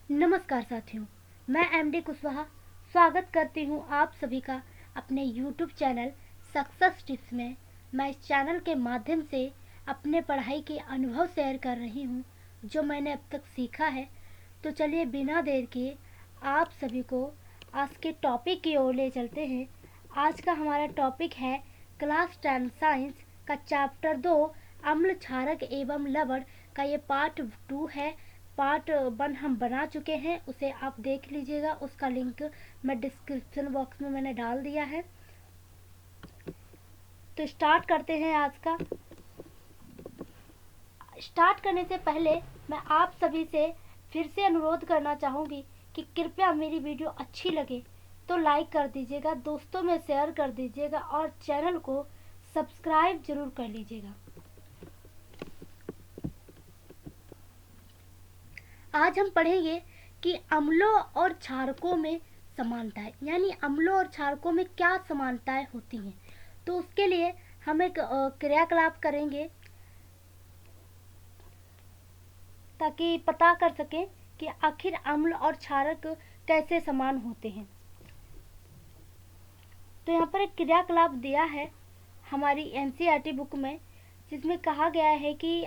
नमस्कार साथियों, मैं एमडी कुशवाहा स्वागत करती हूँ आप सभी का अपने यूट्यूब चैनल सक्सेस टिप्स में। मैं इस चैनल के माध्यम से अपने पढ़ाई के अनुभव शेयर कर रही हूँ जो मैंने अब तक सीखा है। तो चलिए बिना देर किए आप सभी को आज के टॉपिक की ओर ले चलते हैं। आज का हमारा टॉपिक है क्लास 10 साइंस का चैप्टर 2 अम्ल क्षारक एवं लवण का ये पार्ट 2 है। पार्ट 1 हम बना चुके हैं, उसे आप देख लीजिएगा। उसका लिंक मैं डिस्क्रिप्शन बॉक्स में मैंने डाल दिया है। तो स्टार्ट करते हैं आज का। स्टार्ट करने से पहले मैं आप सभी से फिर से अनुरोध करना चाहूँगी कि कृपया मेरी वीडियो अच्छी लगे तो लाइक कर दीजिएगा, दोस्तों में शेयर कर दीजिएगा और चैनल को सब्सक्राइब जरूर कर लीजिएगा। आज हम पढ़ेंगे कि अम्लों और क्षारकों में समानताएं, यानी अम्लों और क्षारकों में क्या समानताएं होती हैं। तो उसके लिए हम एक क्रियाकलाप करेंगे ताकि पता कर सकें कि आखिर अम्ल और क्षारक कैसे समान होते हैं। तो यहाँ पर एक क्रियाकलाप दिया है हमारी एनसीईआरटी बुक में, जिसमें कहा गया है कि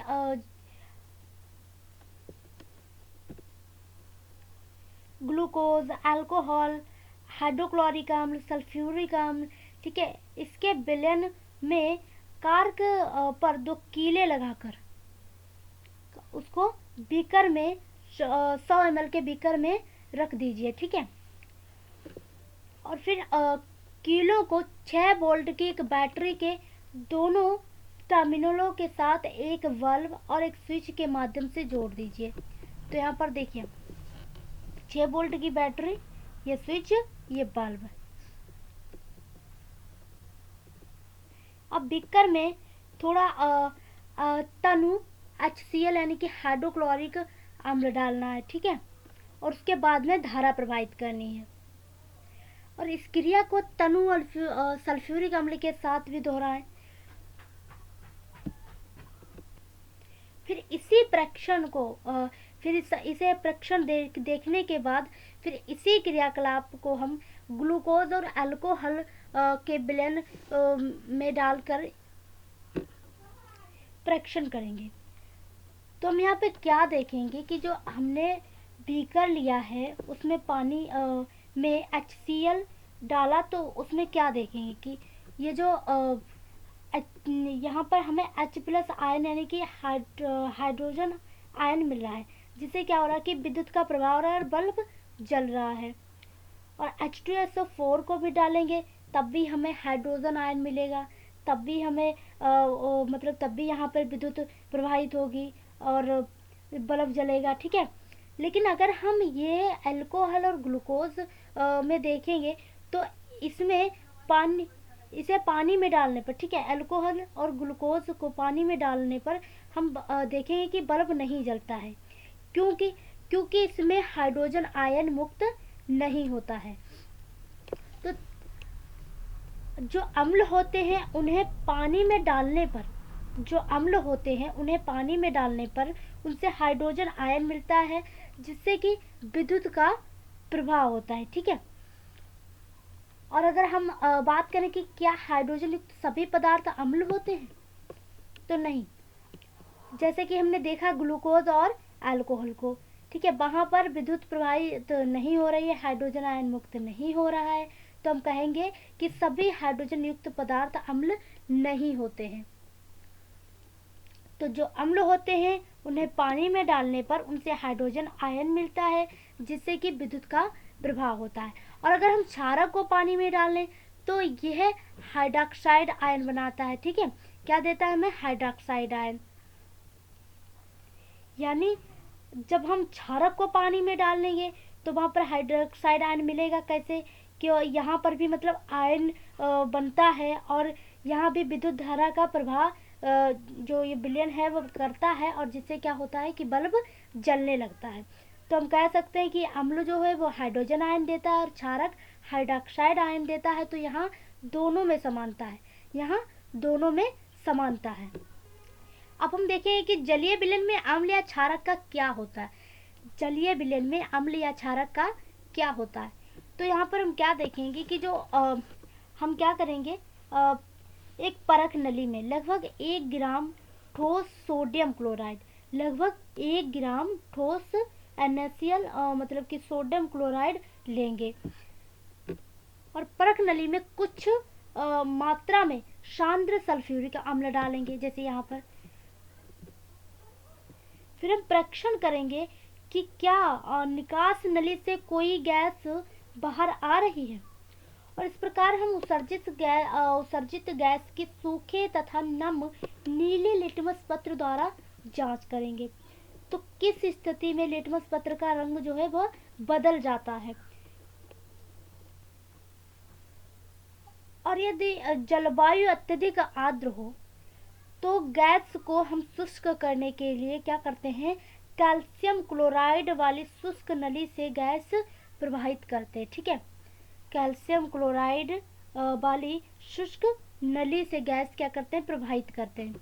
ग्लूकोज, अल्कोहल, हाइड्रोक्लोरिक अम्ल, सल्फ्यूरिक अम्ल, ठीक है, इसके विलयन में कार्क पर 2 कीले लगाकर उसको बीकर में 100 ml के बीकर में रख दीजिए, ठीक है। और फिर कीलों को 6 वोल्ट की एक बैटरी के दोनों टर्मिनलों के साथ एक बल्ब और एक स्विच के माध्यम से जोड़ दीजिए। तो यहाँ पर देखिए 6 वोल्ट की बैटरी, ये स्विच, ये बल्ब। अब बीकर में थोड़ा तनु HCl यानी कि हाइड्रोक्लोरिक अम्ल डालना है, ठीक है, और उसके बाद में धारा प्रवाहित करनी है। और इस क्रिया को तनु और सल्फ्यूरिक अम्ल के साथ भी दोहराएं। फिर इसी परीक्षण को इसे परीक्षण देखने के बाद फिर इसी क्रियाकलाप को हम ग्लूकोज और अल्कोहल के विलयन में डालकर परीक्षण करेंगे। तो हम यहाँ पे क्या देखेंगे कि जो हमने बीकर लिया है उसमें पानी में HCl डाला, तो उसमें क्या देखेंगे कि ये जो यहाँ पर हमें H+ आयन यानी कि हाइड्रोजन आयन मिल रहा है, जिससे क्या हो रहा है कि विद्युत का प्रभाव हो रहा है और बल्ब जल रहा है। और H2SO4 को भी डालेंगे तब भी हमें हाइड्रोजन आयन मिलेगा, तब भी हमें तब भी यहाँ पर विद्युत प्रवाहित होगी और बल्ब जलेगा, ठीक है। लेकिन अगर हम ये अल्कोहल और ग्लूकोज में देखेंगे तो इसमें इसे पानी में डालने पर, ठीक है, अल्कोहल और ग्लूकोज को पानी में डालने पर हम देखेंगे कि बल्ब नहीं जलता है। क्योंकि इसमें हाइड्रोजन आयन मुक्त नहीं होता है। तो जो अम्ल होते हैं उन्हें पानी में डालने पर उनसे हाइड्रोजन आयन मिलता है, जिससे कि विद्युत का प्रभाव होता है, ठीक है। और अगर हम बात करें कि क्या हाइड्रोजन युक्त सभी पदार्थ अम्ल होते हैं, तो नहीं। जैसे कि हमने देखा ग्लूकोज और अल्कोहल को, ठीक है, वहां पर विद्युत प्रवाहित नहीं हो रही है, हाइड्रोजन आयन मुक्त नहीं हो रहा है, तो हम कहेंगे कि सभी हाइड्रोजन युक्त पदार्थ अम्ल नहीं होते हैं। तो जो अम्ल होते हैं उन्हें पानी में डालने पर उनसे हाइड्रोजन आयन मिलता है, जिससे कि विद्युत का प्रभाव होता है। और अगर हम क्षारक को पानी में डालें तो यह हाइड्रोक्साइड आयन बनाता है, ठीक है। क्या देता है हमें? Hydroxide ion. यानी जब हम क्षारक को पानी में डाल लेंगे तो वहां पर हाइड्रोक्साइड आयन मिलेगा। कैसे? कि यहाँ पर भी मतलब आयन बनता है और यहाँ भी विद्युत धारा का प्रभाव जो ये विलयन है वो करता है, और जिससे क्या होता है कि बल्ब जलने लगता है। तो हम कह सकते हैं कि अम्ल जो है वो हाइड्रोजन आयन देता है और क्षारक हाइड्रोक्साइड आयन देता है। तो यहाँ दोनों में समानता है। अब हम देखेंगे कि जलीय विलयन में अम्ल या क्षारक का क्या होता है। जलीय विलयन में अम्ल या क्षारक का क्या होता है। तो यहाँ पर हम क्या देखेंगे कि जो हम क्या करेंगे, एक परख नली में लगभग 1 ग्राम ठोस सोडियम क्लोराइड, लगभग 1 ग्राम ठोस NaCl मतलब कि सोडियम क्लोराइड लेंगे और परख नली में कुछ मात्रा में सांद्र सल्फ्यूरिक अम्ल डालेंगे, जैसे यहाँ पर। फिर हम परीक्षण करेंगे कि क्या निकास नली से कोई गैस बाहर आ रही है, और इस प्रकार हम उत्सर्जित गैस की सूखे तथा नम नीले लिटमस पत्र द्वारा जांच करेंगे। तो किस स्थिति में लिटमस पत्र का रंग जो है वह बदल जाता है। और यदि जलवायु अत्यधिक आर्द्र हो तो गैस को हम शुष्क करने के लिए क्या करते हैं, कैल्शियम क्लोराइड वाली शुष्क नली से गैस प्रवाहित करते हैं। ठीक है, कैल्शियम क्लोराइड वाली शुष्क नली से गैस क्या करते हैं, प्रवाहित करते हैं।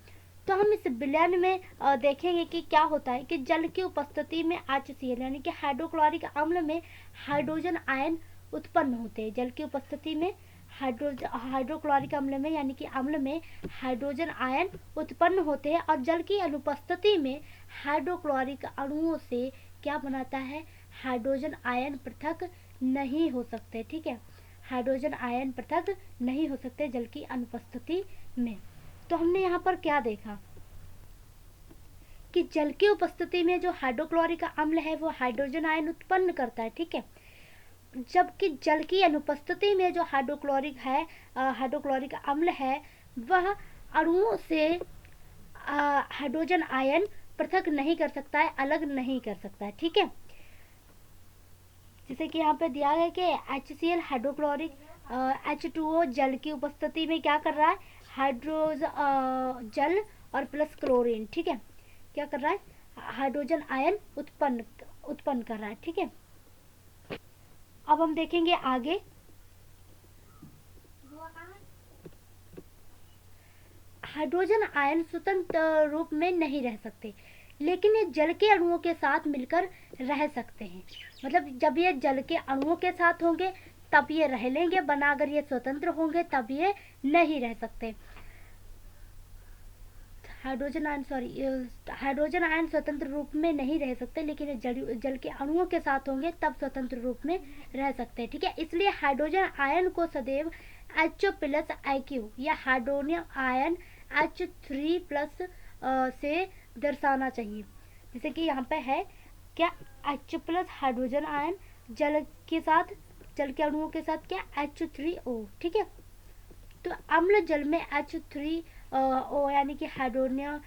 तो हम इस विलयन में देखेंगे कि क्या होता है कि जल की उपस्थिति में HCl यानी कि हाइड्रोक्लोरिक अम्ल में हाइड्रोजन आयन उत्पन्न होते हैं। जल की उपस्थिति में हाइड्रोक्लोरिक अम्ल में यानी कि अम्ल में हाइड्रोजन आयन उत्पन्न होते हैं, और जल की अनुपस्थिति में हाइड्रोक्लोरिक अणुओं से क्या बनाता है, हाइड्रोजन आयन पृथक नहीं हो सकते। ठीक है, हाइड्रोजन आयन पृथक नहीं हो सकते जल की अनुपस्थिति में। तो हमने यहाँ पर क्या देखा कि जल की उपस्थिति में जो हाइड्रोक्लोरिक अम्ल है वो हाइड्रोजन आयन उत्पन्न करता है। ठीक है, जबकि जल की अनुपस्थिति में जो हाइड्रोक्लोरिक अम्ल है वह अणुओं से हाइड्रोजन आयन पृथक नहीं कर सकता है, अलग नहीं कर सकता है। ठीक है, जैसे कि यहाँ पे दिया है कि HCl हाइड्रोक्लोरिक H2O जल की उपस्थिति में क्या कर रहा है, जल और प्लस क्लोरीन, ठीक है, क्या कर रहा है, हाइड्रोजन आयन उत्पन्न कर रहा है। ठीक है, अब हम देखेंगे आगे। हाइड्रोजन आयन स्वतंत्र रूप में नहीं रह सकते, लेकिन ये जल के अणुओं के साथ मिलकर रह सकते हैं। मतलब जब ये जल के अणुओं के साथ होंगे तब ये रह लेंगे बना, अगर ये स्वतंत्र होंगे तब ये नहीं रह सकते। हाइड्रोजन आयन स्वतंत्र रूप में नहीं रह सकते, लेकिन जल के अणुओं के साथ होंगे तब स्वतंत्र रूप में रह सकते हैं। ठीक है, इसलिए हाइड्रोजन आयन को सदैव H+IQ या हाइड्रोनियम आयन H3+ से दर्शाना चाहिए। जैसे कि यहाँ पे है क्या, H+ हाइड्रोजन आयन जल के अणुओं के साथ क्या, H3O। ठीक है, तो अम्ल जल में H3O यानी कि हाइड्रोनियम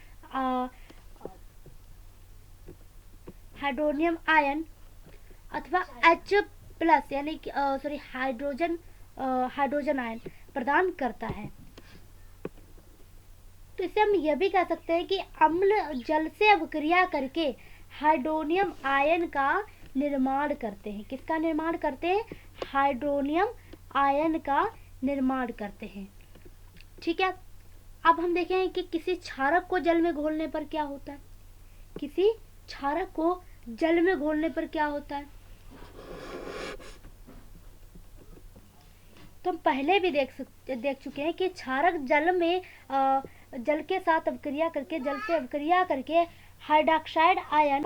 आयन अथवा H+ यानी कि हाइड्रोजन आयन प्रदान करता है। तो इससे हम यह भी कह सकते हैं कि अम्ल जल से अभिक्रिया करके हाइड्रोनियम आयन का निर्माण करते हैं। किसका निर्माण करते हैं, हाइड्रोनियम आयन का निर्माण करते हैं। ठीक है, अब हम देखेंगे कि किसी क्षारक को जल में घोलने पर क्या होता है। किसी क्षारक को जल में घोलने पर क्या होता है, तो हम पहले भी देख चुके हैं कि क्षारक जल के साथ अभिक्रिया करके, जल से अभिक्रिया करके हाइड्रोक्साइड आयन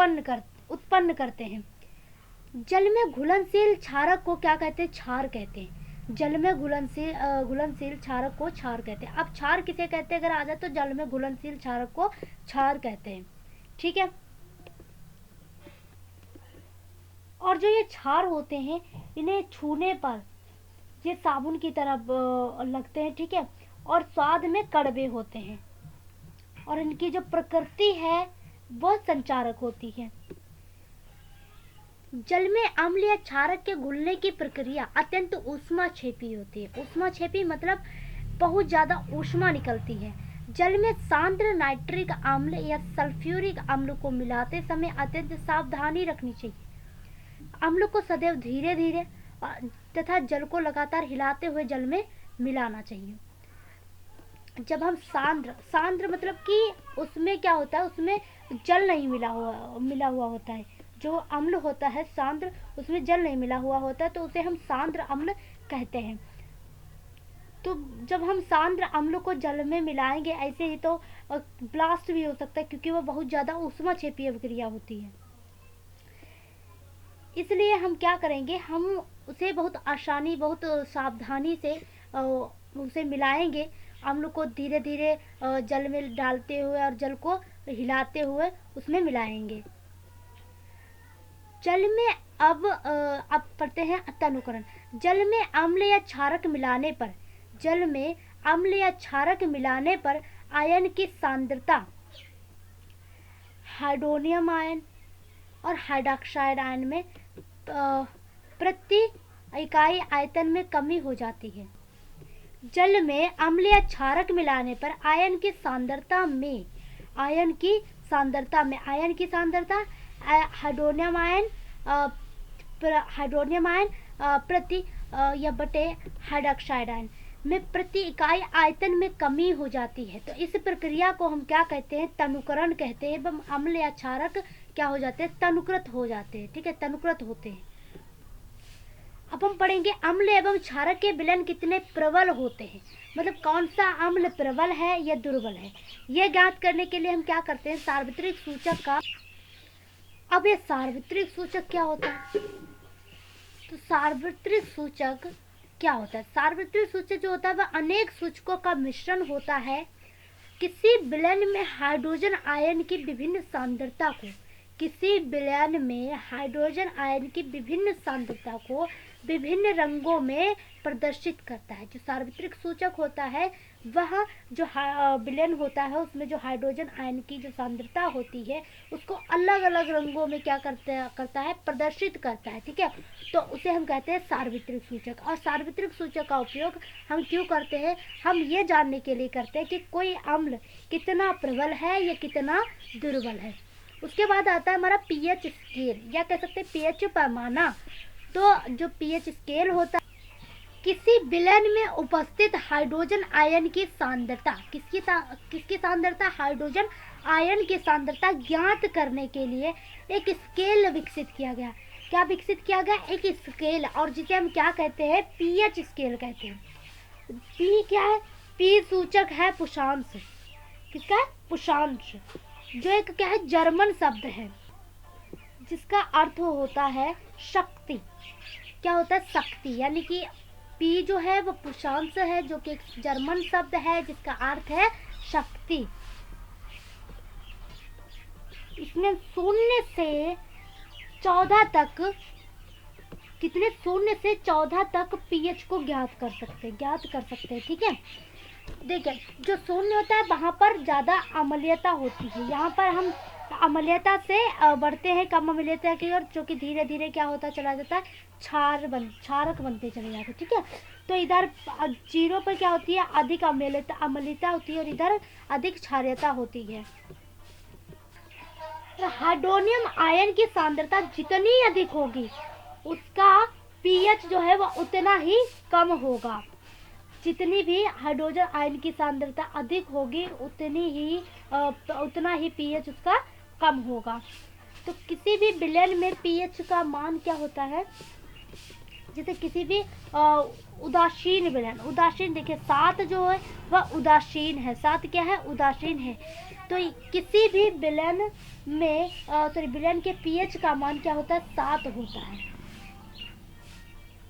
उत्पन्न करते हैं। जल में घुलनशील क्षारक को क्या कहते हैं, क्षार कहते हैं। जल में घुलनशील क्षारक को क्षार कहते हैं। अब क्षार किसे कहते हैं, अगर आ जाए तो जल में घुलनशील क्षारक को क्षार कहते हैं। ठीक है, और जो ये क्षार होते हैं इन्हें छूने पर ये साबुन की तरह लगते हैं। ठीक है, और स्वाद में कड़वे होते हैं, और इनकी जो प्रकृति है वह संचारक होती है। जल में अम्ल या क्षारक के घुलने की प्रक्रिया अत्यंत ऊष्माक्षेपी होती है। ऊष्माक्षेपी मतलब बहुत ज्यादा ऊष्मा निकलती है। जल में सांद्र नाइट्रिक अम्ल या सल्फ्यूरिक अम्ल को मिलाते समय अत्यंत सावधानी रखनी चाहिए। अम्ल को सदैव धीरे धीरे तथा जल को लगातार हिलाते हुए जल में मिलाना चाहिए। जब हम सांद्र मतलब कि उसमें क्या होता है, उसमें जल नहीं मिला हुआ होता है, जो अम्ल होता है सांद्र, उसमें जल नहीं मिला हुआ होता है तो उसे हम सांद्र अम्ल कहते हैं। तो जब हम सांद्र अम्ल को जल में मिलाएंगे ऐसे ही तो ब्लास्ट भी हो सकता है, क्योंकि वो बहुत ज़्यादा ऊष्माक्षेपीय अभिक्रिया होती है। इसलिए हम क्या करेंगे, हम उसे बहुत आसानी, बहुत सावधानी से उसे मिलाएंगे। अम्ल को धीरे धीरे जल में डालते हुए और जल को हिलाते हुए उसमें मिलाएंगे। जल में अब पढ़ते हैं तनुकरण। जल में अम्ल या क्षारक मिलाने पर, जल में अम्ल या क्षारक मिलाने पर आयन की सांद्रता हाइड्रोनियम आयन और हाइड्रोक्साइड आयन में प्रति इकाई आयतन में कमी हो जाती है। जल में अम्ल या क्षारक मिलाने पर आयन की सांद्रता हाइड्रोनियम आयन प्रति या बटे हाइड्रोक्साइड आयन में प्रति इकाई आयतन में कमी हो जाती है। तो इस प्रक्रिया को हम क्या कहते हैं, तनुकरण कहते हैं। एवं अम्ल या क्षारक क्या हो जाते हैं, तनुकृत हो जाते हैं। ठीक है, तनुकृत होते हैं। अब हम पढ़ेंगे अम्ल एवं क्षारक के विलयन कितने प्रबल होते हैं, मतलब कौन सा अम्ल प्रबल है या दुर्बल है। यह ज्ञात करने के लिए हम क्या करते हैं, सार्वत्रिक सूचक का। अब ये सार्वत्रिक सूचक क्या होता है, तो सार्वत्रिक सूचक क्या होता है, सार्वत्रिक सूचक जो होता है वह अनेक सूचकों का मिश्रण होता है। किसी विलयन में हाइड्रोजन आयन की विभिन्न सांद्रता को, किसी विलयन में हाइड्रोजन आयन की विभिन्न सांद्रता को विभिन्न रंगों में प्रदर्शित करता है। जो सार्वत्रिक सूचक होता है वह जो विलयन होता है उसमें जो हाइड्रोजन आयन की जो सांद्रता होती है उसको अलग अलग रंगों में क्या करता है, प्रदर्शित करता है। ठीक है, तो उसे हम कहते हैं सार्वत्रिक सूचक। और सार्वत्रिक सूचक का उपयोग हम क्यों करते हैं, हम ये जानने के लिए करते हैं कि कोई अम्ल कितना प्रबल है या कितना दुर्बल है। उसके बाद आता है हमारा पीएच स्केल, या कह सकते हैं पीएच पैमाना। तो जो पीएच स्केल होता है, किसी विलयन में उपस्थित हाइड्रोजन आयन की सांद्रता, किसकी सांद्रता, हाइड्रोजन आयन की सांद्रता ज्ञात करने के लिए एक स्केल विकसित किया गया। क्या विकसित किया गया, एक स्केल, और जिसे हम क्या कहते हैं, पीएच स्केल कहते हैं। पी क्या है, पी सूचक है पुषांश, किसका, पुषांश, जो एक क्या है, जर्मन शब्द है जिसका अर्थ होता है शक्ति। क्या होता है, शक्ति, यानी कि पी जो है वो पुषांश है जो कि एक जर्मन शब्द है जिसका अर्थ है शक्ति। इसमें 0 से 14 तक, कितने, 0 से 14 तक पीएच को ज्ञात कर सकते हैं। ठीक है, देखिए जो 0 होता है वहां पर ज्यादा अम्लीयता होती है, यहाँ पर हम अम्लीयता से बढ़ते हैं कम अम्लीयता की ओर, जो कि धीरे धीरे क्या होता चला जाता है, क्षारक बनते चले जाते हैं। ठीक है, तो इधर 0 पर क्या होती है, अधिक अम्लीयता होती है और इधर अधिक क्षारीयता होती है। तो हाइड्रोनियम आयन की सांद्रता जितनी अधिक होगी उसका पीएच जो है वो उतना ही कम होगा। जितनी भी हाइड्रोजन आयन की सांद्रता अधिक होगी उतना ही पीएच उसका कम होगा। तो किसी भी विलयन में पीएच का मान क्या होता है, जैसे किसी भी उदासीन विलयन, उदासीन देखिए 7 जो है वह उदासीन है, 7 क्या है, उदासीन है। तो किसी भी विलयन में विलयन के पीएच का मान क्या होता है, 7 होता है।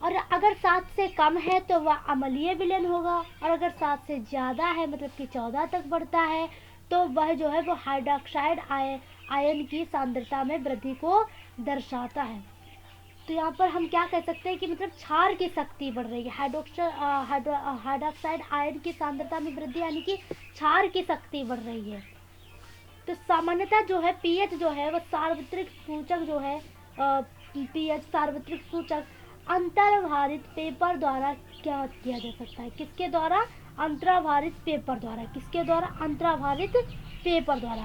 और अगर 7 से कम है तो वह अम्लीय विलयन होगा, और अगर 7 से ज़्यादा है मतलब कि 14 तक बढ़ता है तो वह जो है वो हाइड्रोक्साइड आयन की सांद्रता में वृद्धि को दर्शाता है। तो यहाँ पर हम क्या कह सकते हैं कि मतलब क्षार की शक्ति बढ़ रही है, हाइड्रोक्साइड आयन की सांद्रता में वृद्धि यानी कि क्षार की शक्ति बढ़ रही है। तो सामान्यतः जो है पीएच जो है वो सार्वत्रिक सूचक जो है, पीएच सार्वत्रिक सूचक अंतर्भारित पेपर द्वारा क्या किया जा सकता है, किसके द्वारा, अंतर्भारित पेपर द्वारा, किसके द्वारा, अंतर्भारित पेपर द्वारा।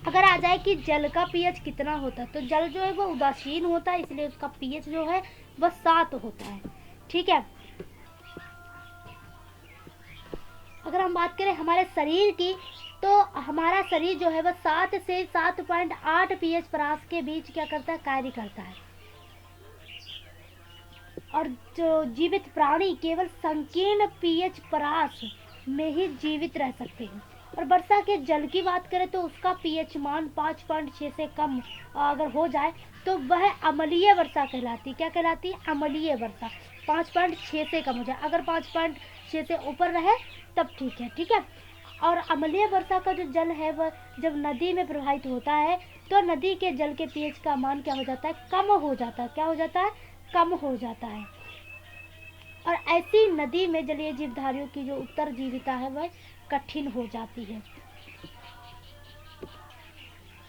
अगर आ जाए कि जल का पीएच कितना होता है, तो जल जो है वो उदासीन होता है इसलिए उसका पीएच जो है वह 7 होता है। ठीक है, अगर हम बात करें हमारे शरीर की तो हमारा शरीर जो है वह 7 से 7.8 पीएच परास के बीच क्या करता है, कार्य करता है। और जो जीवित प्राणी केवल संकीर्ण पीएच परास में ही जीवित रह सकते हैं। और वर्षा के जल की बात करें तो उसका पीएच मान 5.6 से कम अगर हो जाए तो वह अम्लीय वर्षा कहलाती। क्या कहलाती है? अम्लीय वर्षा। 5.6 से कम हो जाए, अगर 5.6 से ऊपर रहे तब ठीक है, ठीक है। और अम्लीय वर्षा का जो जल है वह जब नदी में प्रवाहित होता है तो नदी के जल के पीएच का मान क्या हो जाता है, कम हो जाता है। क्या हो जाता है? कम हो जाता है। और ऐसी नदी में जलीय जीवधारियों की जो उत्तरजीविता है वह कठिन हो जाती है।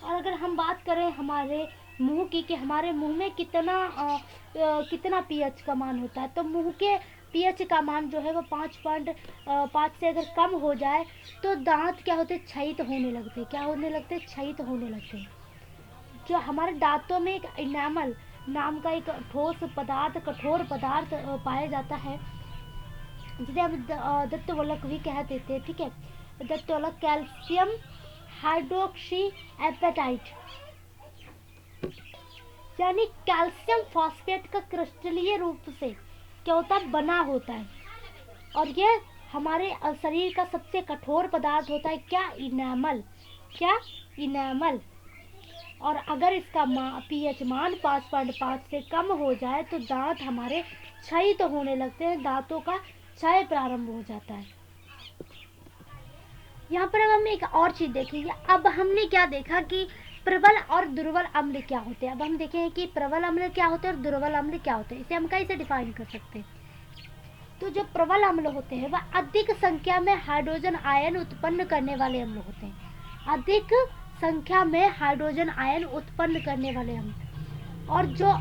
और अगर हम बात करें हमारे मुंह की कि हमारे मुंह में कितना पीएच का मान होता है, तो मुंह के पीएच का मान जो है वो 5.5 से अगर कम हो जाए तो दांत क्या होते हैं, क्षयित होने लगते हैं। क्या होने लगते हैं? क्षयित होने लगते हैं। जो हमारे दांतों में एक इनामल नाम का एक कठोर पदार्थ पाया जाता है, जिसे हम दत्तवलक भी कह देते हैं, ठीक है। दत्तवलक कैल्शियम हाइड्रोक्सी एपेटाइट, यानी कैल्शियम फॉस्फेट का क्रिस्टलीय रूप से क्या होता है, बना होता है। और यह हमारे शरीर का सबसे कठोर पदार्थ होता है। क्या? इनामल। क्या? इनामल। और अगर इसका पीएच मान 5.5 से कम हो जाए तो दांत हमारे क्षयित तो होने लगते हैं, दांतों का क्षय प्रारंभ हो जाता है। यहाँ पर अब हम एक और चीज देखेंगे। अब हमने क्या देखा कि प्रबल और दुर्बल अम्ल क्या होते हैं। अब हम देखेंगे कि प्रबल अम्ल क्या होते हैं और दुर्बल अम्ल क्या होते हैं। इसे हम कैसे डिफाइन कर सकते हैं। तो जो प्रबल अम्ल होते हैं वह अधिक संख्या में हाइड्रोजन आयन उत्पन्न करने वाले अम्ल होते हैं। अधिक संख्या में हाइड्रोजन आयन उत्पन्न करने वाले अम्ल। और जो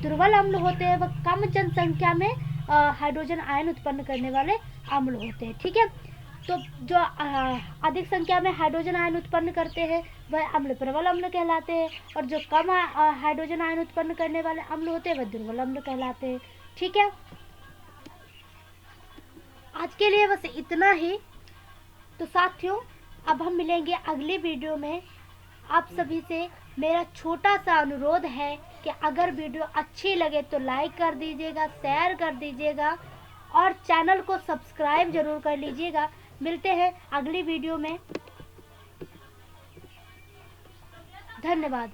दुर्बल अम्ल होते हैं वह कम जनसंख्या में हाइड्रोजन आयन उत्पन्न करने वाले अम्ल होते हैं, ठीक है। तो जो अधिक संख्या में हाइड्रोजन आयन उत्पन्न करते हैं वह अम्ल प्रबल अम्ल कहलाते हैं, और जो कम हाइड्रोजन आयन उत्पन्न करने वाले अम्ल होते हैं वह दुर्बल अम्ल कहलाते हैं, ठीक है। आज के लिए बस इतना ही। तो साथियों, अब हम मिलेंगे अगली वीडियो में। आप सभी से मेरा छोटा सा अनुरोध है कि अगर वीडियो अच्छी लगे तो लाइक कर दीजिएगा, शेयर कर दीजिएगा और चैनल को सब्सक्राइब जरूर कर लीजिएगा। मिलते हैं अगली वीडियो में। धन्यवाद।